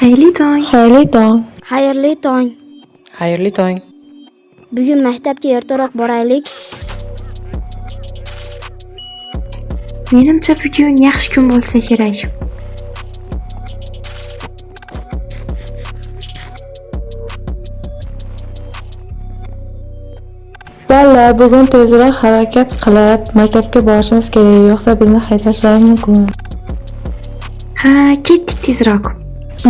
Xayrli tong. Xayrli tong. Xayrli tong. Xayrli tong. Bugun maktabga ertaroq boraylik. Menimcha bugun yaxshi kun bo'lsa kerak. Valla bugun tezroq harakat qilib maktabga borishimiz kerak, yo'qsa bizni haydashlari mumkin. Ha, ketdik tezroq.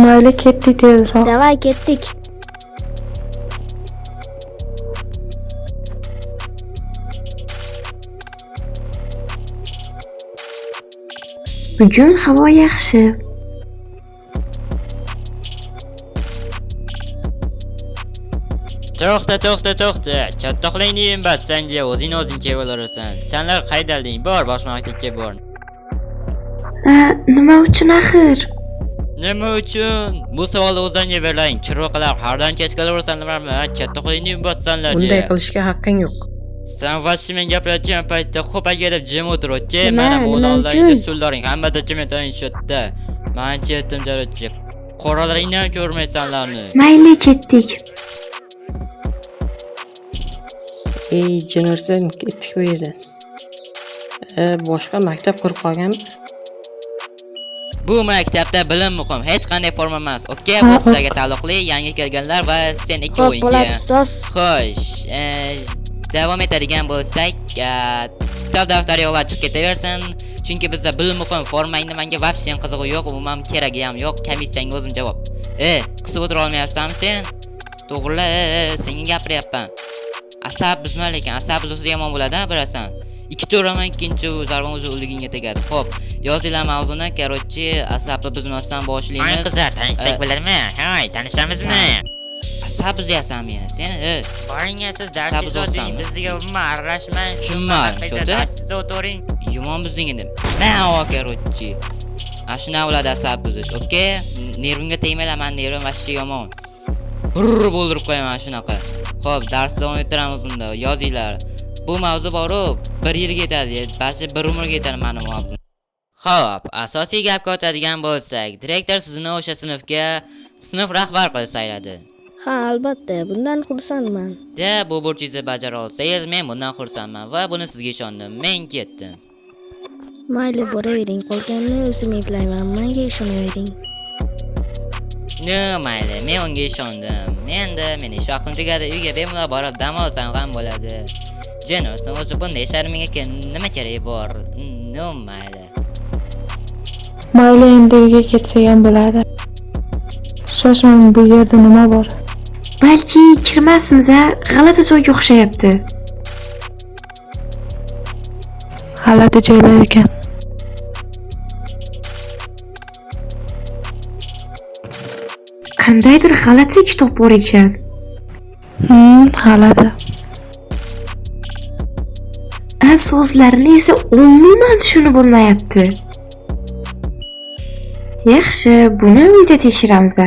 Mayli, ketdik tezroq. Davay ketdik. Bugun havo yaxshi. To'xta. Chattaqlingni batsanga o'zing kelaverasan. Senlar haydalding, bor bosh maktabga bor. Nima uchun axir? Nima uchun? Bu savolni o'zingga berlang. Chiroqlar hardan kech kelaverasanlarmi? Chattaqlingni batsanlar. Bunday qilishga haqqing yo'q. Sen vaqti men gapirayotgan paytda xo'p kelib jim o'tir, okey? Nima? Mana bu Nima oldingda uchun? sullaring, hamma dokumentlaring shodda. Men ketdim jarachcha. Qoralaringni ham ko'rmaysanlarni. Mayli, ketdik. Ey, jinursan, ketdik bu yerdan. Boshqa maktab qurib qolganmi? Bu maktabda bilim muhim, hech qanday forma emas. Okey, bu sizlarga taalluqli yangi kelganlar va sen ikki Xo'p, o'yinga. bo'ladi ustoz. Xo'sh, davom etadigan bo'lsak, kitob daftari yo'qlar chiqib ketaversin. Chunki bizda bilim muhim, formangni menga vaqtdan qizig'i yo'q, umuman keragi ham yo'q. Komissiyangga o'zim javob. Qisib o'tira olmayapsanmi sen? To'g'ri, senga gapiryapman. Asab buzma lekin, asab buzsa yomon bo'ladi-a, bilasan. Ikkita uraman, ikkinchi zarbam o'zi uligingga tegadi. Xo'p, yozinglar mavzuni, korotchi, asabni buzmasdan boshlaymiz. Ay qizlar, tanishsak bo'ladimi? Hay, tanishamizmi? Asab buzyapsan meni, sen. Boring, siz Asab darsiz o'ting, buzsanmi? bizga umuman aralashmang. Tushunmay, cho'ti. Darsiz o'tiring. Yomon buzding edim. Men korotchi. Ashuna bo'ladi asab buzish, okey? Nervimga tegmanglar, men nervim vashchi yomon. Hurr bo'ldirib qo'yaman shunaqa. Xo'p, darsni davom ettiramiz unda. Yozinglar. Bu mavzu boru 1 yilga yetadi, balki 1 umrga yetadi meni mavzum. Xo'p, asosiy gapga o'tadigan bo'lsak, direktor sizni o'sha sinfga sinf rahbar qilib sayladi. Ha, albatta, bundan xursandman. Bu burchingizni bajara olsangiz, men bundan xursandman va buni sizga ishondim. Men ketdim. Mayli, boravering, qolganini o'zim eplayman. Menga ishonavering. Mayli, men unga ishondim. Menda meni ish vaqtim tugadi, uyga bemalol borib dam olsam ham bo'ladi. Jenosan o'zi bunday sharminga nima kerak bor? Mayli. Mayli, endi uyga ketsak ham bo'ladi. Shoshmang, bu yerda nima bor? Balki kirmasimiz, g'alati joyga o'xshayapti. G'alati joylar ekan. Qandaydir g'alati kitob bor ekan. G'alati. So'zlarini esa umuman tushunib bo'lmayapti. Yaxshi, buni uyda tekshiramiz.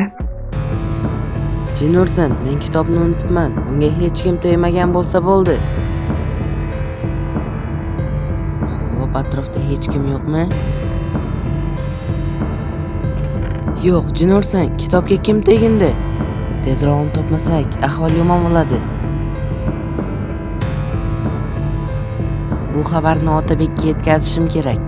Jinursan, men kitobni unutibman. Unga hech kim tegmagan bo'lsa bo'ldi. Xo'p, atrofda hech kim yo'qmi? Yo'q, Jinursan, kitobga kim tegindi? Tezroq uni topmasak, ahvol yomon bo'ladi. Bu xabarni Otabekka yetkazishim kerak.